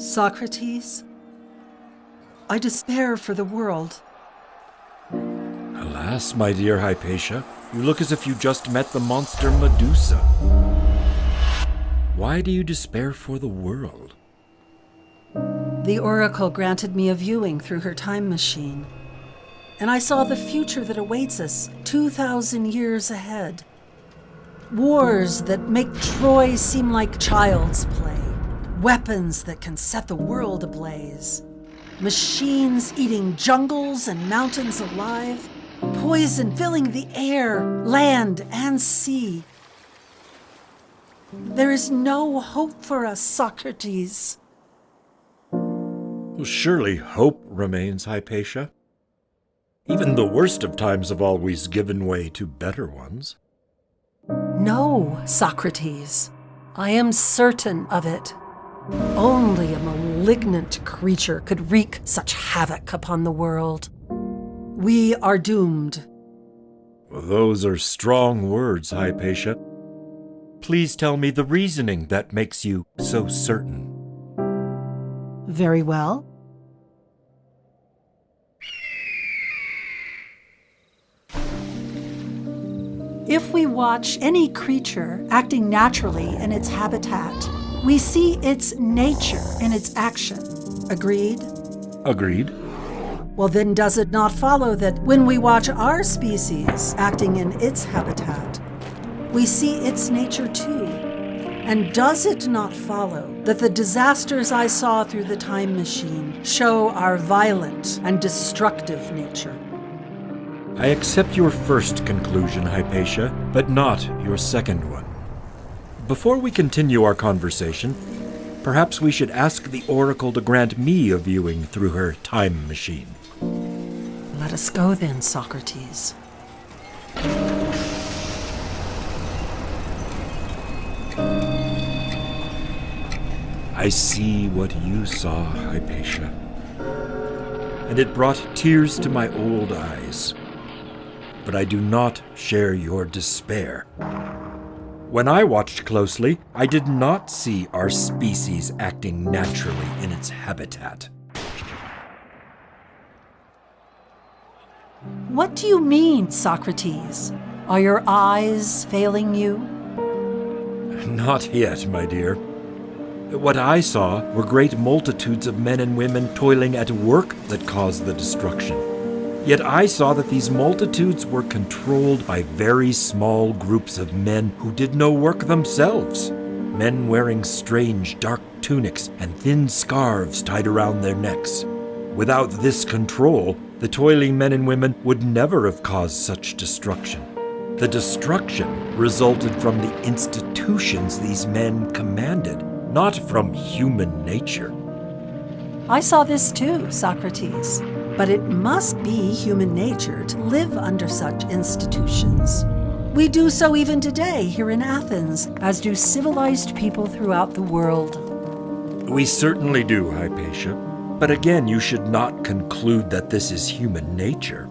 Socrates, I despair for the world. Alas, my dear Hypatia, you look as if you just met the monster Medusa. Why do you despair for the world? The oracle granted me a viewing through her time machine, and I saw the future that awaits us 2,000 years ahead. Wars that make Troy seem like child's play. Weapons that can set the world ablaze. Machines eating jungles and mountains alive. Poison filling the air, land, and sea. There is no hope for us, Socrates. Well, surely hope remains, Hypatia. Even the worst of times have always given way to better ones. No, Socrates. I am certain of it. Only a malignant creature could wreak such havoc upon the world. We are doomed. Well, those are strong words, Hypatia. Please tell me the reasoning that makes you so certain. Very well. If we watch any creature acting naturally in its habitat, we see its nature in its action. Agreed? Agreed. Well, then does it not follow that when we watch our species acting in its habitat, we see its nature too? And does it not follow that the disasters I saw through the time machine show our violent and destructive nature? I accept your first conclusion, Hypatia, but not your second one. Before we continue our conversation, perhaps we should ask the oracle to grant me a viewing through her time machine. Let us go then, Socrates. I see what you saw, Hypatia, and it brought tears to my old eyes. But I do not share your despair. When I watched closely, I did not see our species acting naturally in its habitat. What do you mean, Socrates? Are your eyes failing you? Not yet, my dear. What I saw were great multitudes of men and women toiling at work that caused the destruction. Yet I saw that these multitudes were controlled by very small groups of men who did no work themselves. Men wearing strange dark tunics and thin scarves tied around their necks. Without this control, the toiling men and women would never have caused such destruction. The destruction resulted from the institutions these men commanded, not from human nature. I saw this too, Socrates. But it must be human nature to live under such institutions. We do so even today here in Athens, as do civilized people throughout the world. We certainly do, Hypatia. But again, you should not conclude that this is human nature.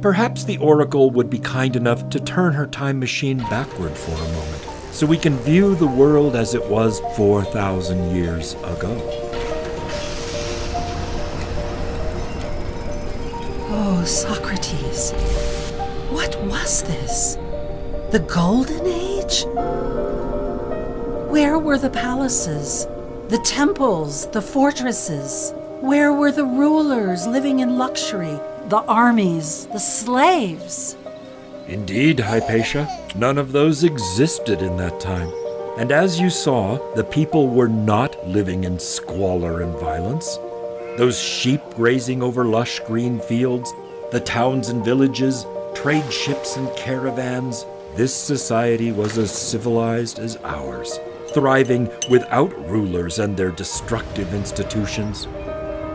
Perhaps the oracle would be kind enough to turn her time machine backward for a moment, so we can view the world as it was 4,000 years ago. Oh, Socrates, what was this? The Golden Age? Where were the palaces, the temples, the fortresses? Where were the rulers living in luxury, the armies, the slaves? Indeed, Hypatia, none of those existed in that time. And as you saw, the people were not living in squalor and violence. Those sheep grazing over lush green fields, the towns and villages, trade ships and caravans, this society was as civilized as ours, thriving without rulers and their destructive institutions.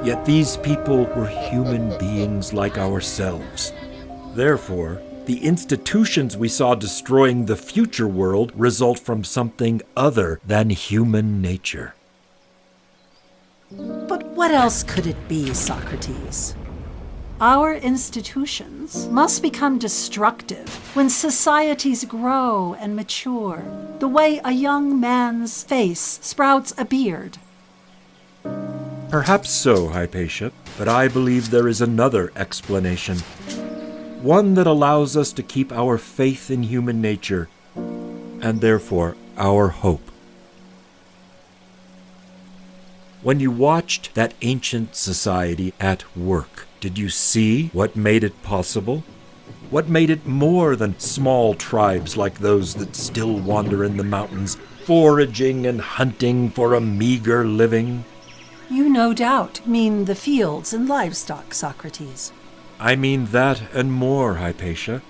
Yet these people were human beings like ourselves. Therefore, the institutions we saw destroying the future world result from something other than human nature. But what else could it be, Socrates? Our institutions must become destructive when societies grow and mature, the way a young man's face sprouts a beard. Perhaps so, Hypatia, but I believe there is another explanation. One that allows us to keep our faith in human nature, and therefore our hope. When you watched that ancient society at work, did you see what made it possible? What made it more than small tribes like those that still wander in the mountains, foraging and hunting for a meager living? You no doubt mean the fields and livestock, Socrates. I mean that and more, Hypatia.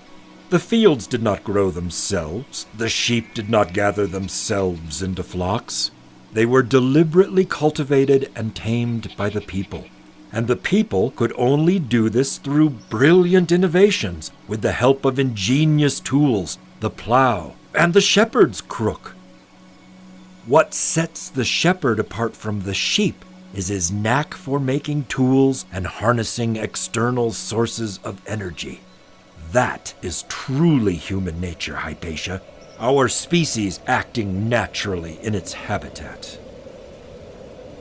The fields did not grow themselves. The sheep did not gather themselves into flocks. They were deliberately cultivated and tamed by the people. And the people could only do this through brilliant innovations with the help of ingenious tools, the plow, and the shepherd's crook. What sets the shepherd apart from the sheep is his knack for making tools and harnessing external sources of energy. That is truly human nature, Hypatia, our species acting naturally in its habitat.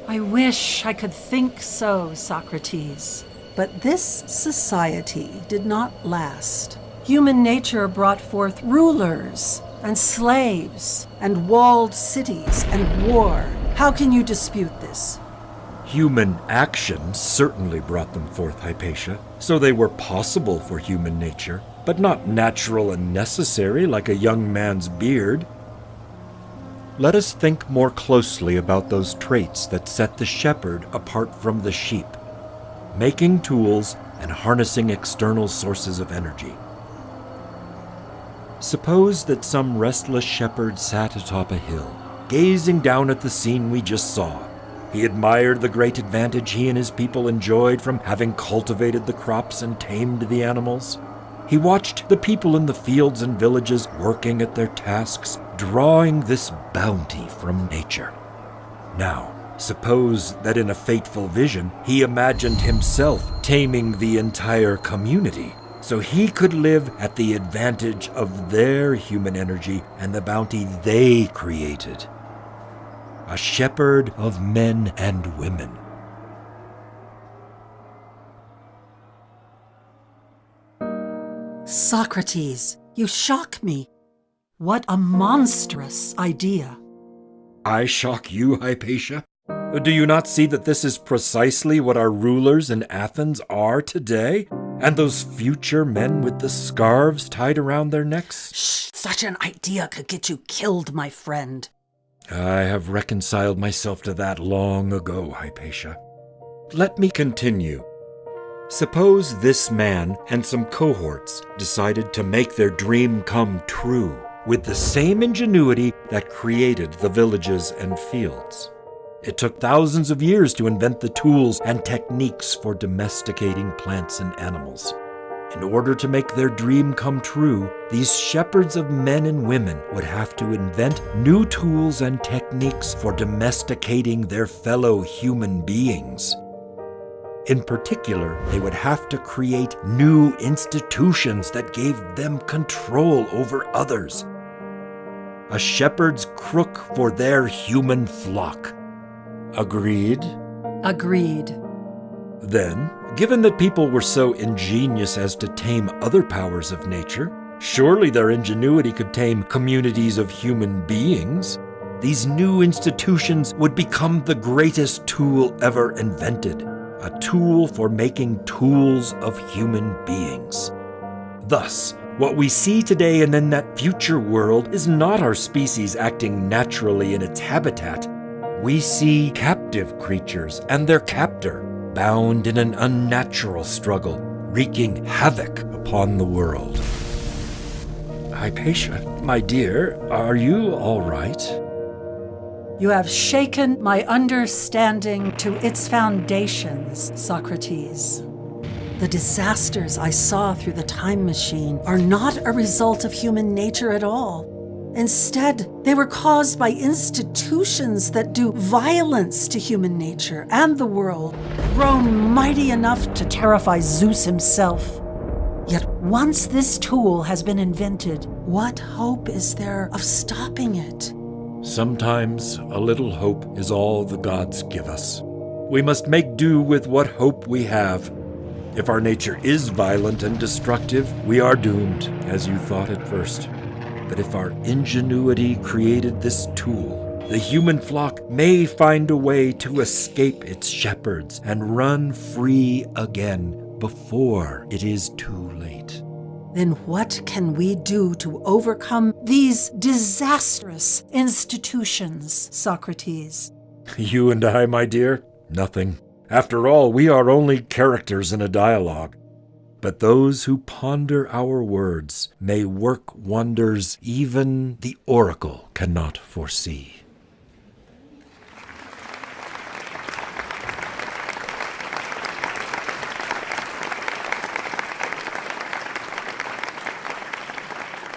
I wish I could think so, Socrates. But this society did not last. Human nature brought forth rulers and slaves and walled cities and war. How can you dispute this? Human action certainly brought them forth, Hypatia, so they were possible for human nature, but not natural and necessary like a young man's beard. Let us think more closely about those traits that set the shepherd apart from the sheep, making tools and harnessing external sources of energy. Suppose that some restless shepherd sat atop a hill, gazing down at the scene we just saw. He admired the great advantage he and his people enjoyed from having cultivated the crops and tamed the animals. He watched the people in the fields and villages working at their tasks, drawing this bounty from nature. Now, suppose that in a fateful vision, he imagined himself taming the entire community, so he could live at the advantage of their human energy and the bounty they created. A shepherd of men and women. Socrates, you shock me. What a monstrous idea. I shock you, Hypatia? Do you not see that this is precisely what our rulers in Athens are today? And those future men with the scarves tied around their necks? Shh, such an idea could get you killed, my friend. I have reconciled myself to that long ago, Hypatia. Let me continue. Suppose this man and some cohorts decided to make their dream come true with the same ingenuity that created the villages and fields. It took thousands of years to invent the tools and techniques for domesticating plants and animals. In order to make their dream come true, these shepherds of men and women would have to invent new tools and techniques for domesticating their fellow human beings. In particular, they would have to create new institutions that gave them control over others. A shepherd's crook for their human flock. Agreed? Agreed. Then, given that people were so ingenious as to tame other powers of nature, surely their ingenuity could tame communities of human beings. These new institutions would become the greatest tool ever invented, a tool for making tools of human beings. Thus, what we see today and in that future world is not our species acting naturally in its habitat. We see captive creatures and their captor, bound in an unnatural struggle, wreaking havoc upon the world. Hypatia, my dear, are you all right? You have shaken my understanding to its foundations, Socrates. The disasters I saw through the time machine are not a result of human nature at all. Instead, they were caused by institutions that do violence to human nature and the world, grown mighty enough to terrify Zeus himself. Yet once this tool has been invented, what hope is there of stopping it? Sometimes a little hope is all the gods give us. We must make do with what hope we have. If our nature is violent and destructive, we are doomed, as you thought at first. But if our ingenuity created this tool, the human flock may find a way to escape its shepherds and run free again before it is too late. Then what can we do to overcome these disastrous institutions, Socrates? You and I, my dear, nothing. After all, we are only characters in a dialogue. But those who ponder our words may work wonders even the oracle cannot foresee.